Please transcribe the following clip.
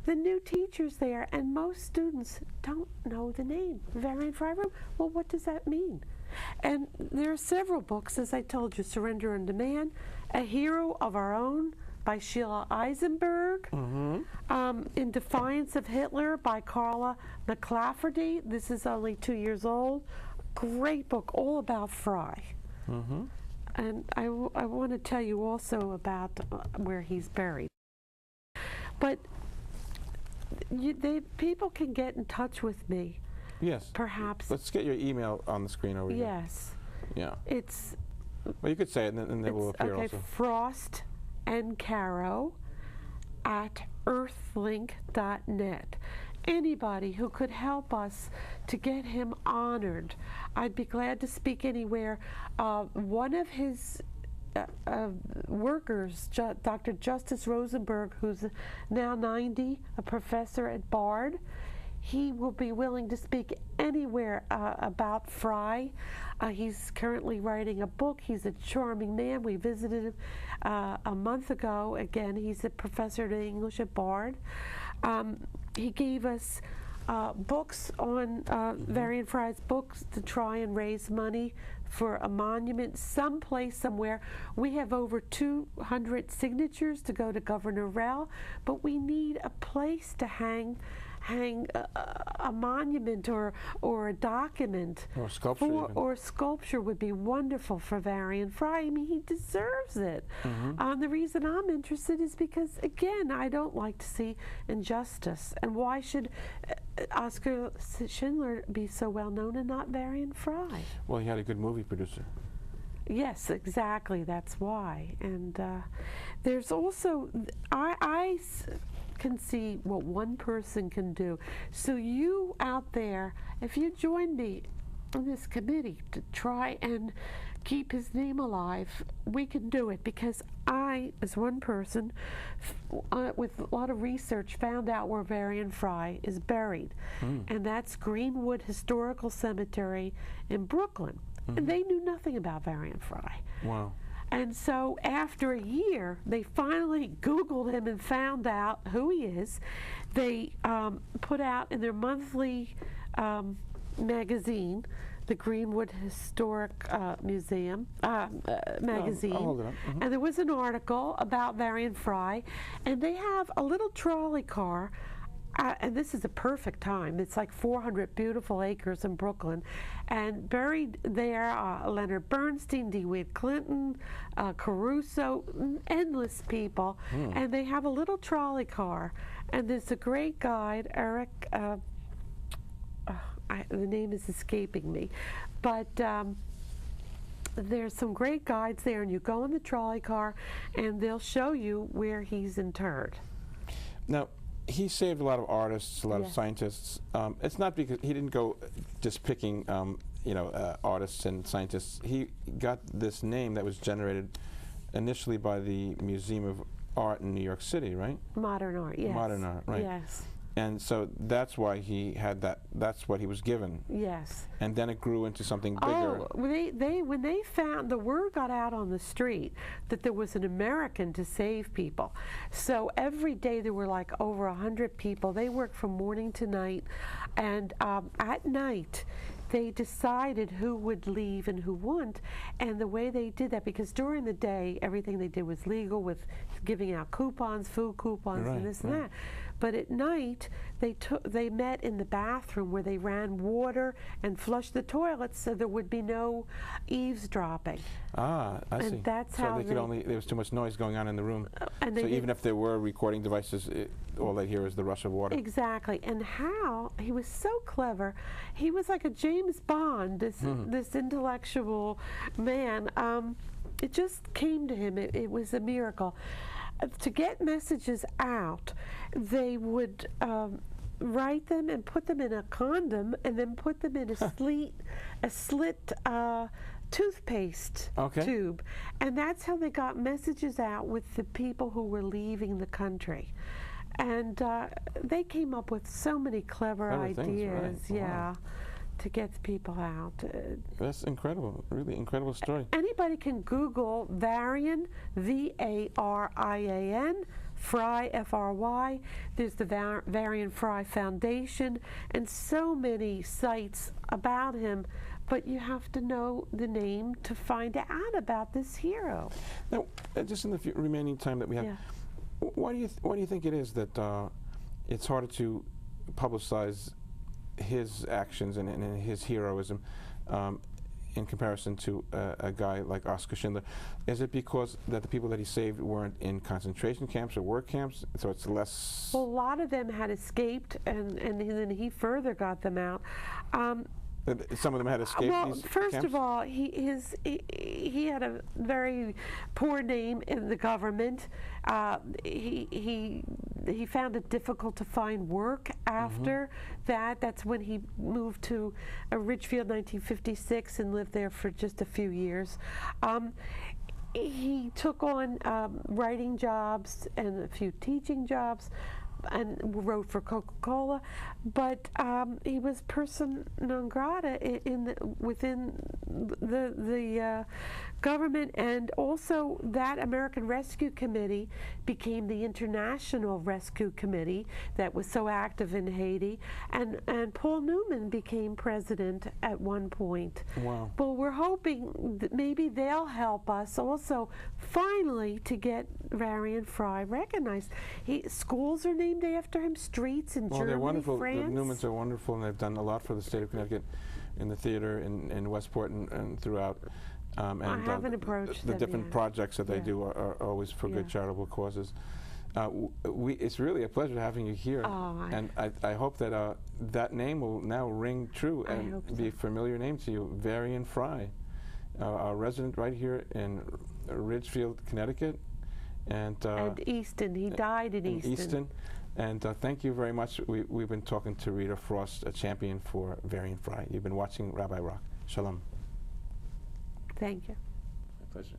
the new teachers there, and most students don't know the name. Varian Fry Room, well, what does that mean? And there are several books, as I told you, Surrender on Demand, A Hero of Our Own by Sheila Eisenberg, In Defiance of Hitler by Carla McClafferty. This is only 2 years old. Great book, all about Fry. And I want to tell you also about where he's buried. But people can get in touch with me. Yes. Perhaps. Let's get your email on the screen over here. Yes. Yeah. It's. Well, you could say it, and then it will appear also. Frost and Caro at earthlink.net. Anybody who could help us to get him honored, I'd be glad to speak anywhere. One of his workers, Dr. Justice Rosenberg, who's now 90, a professor at Bard, he will be willing to speak anywhere about Fry. He's currently writing a book. He's a charming man. We visited him a month ago. Again, he's a professor of English at Bard. He gave us books on Varian Fry's books to try and raise money for a monument someplace, somewhere. We have over 200 signatures to go to Governor Rell, but we need a place to hang a monument or a document. Or sculpture or sculpture would be wonderful for Varian Fry. I mean, he deserves it. The reason I'm interested is because, again, I don't like to see injustice. And why should Oscar Schindler be so well known and not Varian Fry? Well, he had a good movie producer. Yes, exactly. That's why. And there's also, I can see what one person can do. So you out there, if you join me on this committee to try and keep his name alive, we can do it, because I, as one person, with a lot of research, found out where Varian Fry is buried. And that's Greenwood Historical Cemetery in Brooklyn. And they knew nothing about Varian Fry. Wow. And so after a year, they finally Googled him and found out who he is. They put out in their monthly magazine, the Greenwood Historic Museum magazine. I'll hold it up. And there was an article about Varian Fry, and they have a little trolley car. And this is a perfect time. It's like 400 beautiful acres in Brooklyn. And buried there, Leonard Bernstein, DeWitt Clinton, Caruso, endless people. And they have a little trolley car. And there's a great guide, Eric, the name is escaping me. But there's some great guides there. And you go in the trolley car, and they'll show you where he's interred. Now, he saved a lot of artists, a lot of scientists. It's not because he didn't go just picking, artists and scientists. He got this name that was generated initially by the Museum of Art in New York City, right? Modern art, yes. Modern art, right. Yes. And so that's why he had that, that's what he was given. Yes. And then it grew into something bigger. Oh, when they found, the word got out on the street that there was an American to save people. So every day there were like over 100 people. They worked from morning to night. And at night, they decided who would leave and who wouldn't. And the way they did that, because during the day, everything they did was legal, with giving out coupons, food coupons, and this and that. But at night, they met in the bathroom where they ran water and flushed the toilets, so there would be no eavesdropping. Ah, I see. And that's so how they could only, there was too much noise going on in the room. And so even if there were recording devices, all they hear is the rush of water. Exactly. And how he was so clever. He was like a James Bond, this intellectual man. It just came to him. It was a miracle. To get messages out, they would write them and put them in a condom, and then put them in a slit toothpaste tube. And that's how they got messages out with the people who were leaving the country. And they came up with so many clever ideas, things, right. To get the people out. That's incredible, really incredible story. Anybody can Google Varian, V-A-R-I-A-N, Fry, F-R-Y. There's the Varian Fry Foundation, and so many sites about him. But you have to know the name to find out about this hero. Now, just in the remaining time that we have, why do you think it is that it's harder to publicize his actions and his heroism in comparison to a guy like Oskar Schindler? Is it because that the people that he saved weren't in concentration camps or work camps, so it's less? Well, a lot of them had escaped, and then he further got them out. Some of them had escaped. Well, these first camps? of all, he had a very poor name in the government. He found it difficult to find work after that. That's when he moved to Ridgefield, 1956, and lived there for just a few years. He took on writing jobs and a few teaching jobs, and wrote for Coca-Cola, but he was person non grata within the government, and also that American Rescue Committee became the International Rescue Committee that was so active in Haiti, and Paul Newman became president at one point. Wow. Well, we're hoping that maybe they'll help us also finally to get Varian Fry recognized. Schools are named after him, streets in Germany, they're wonderful. France. The Newmans are wonderful, and they've done a lot for the state of Connecticut in the theater in Westport and throughout. And I haven't approached the them different yet. projects that they do are always for good charitable causes. It's really a pleasure having you here, and I hope that that name will now ring true and be a familiar name to you, Varian Fry, our resident right here in Ridgefield, Connecticut, and Easton. He died in Easton. And thank you very much. We've been talking to Rita Frost, a champion for Varian Fry. You've been watching Rabbi Rock. Shalom. Thank you. My pleasure.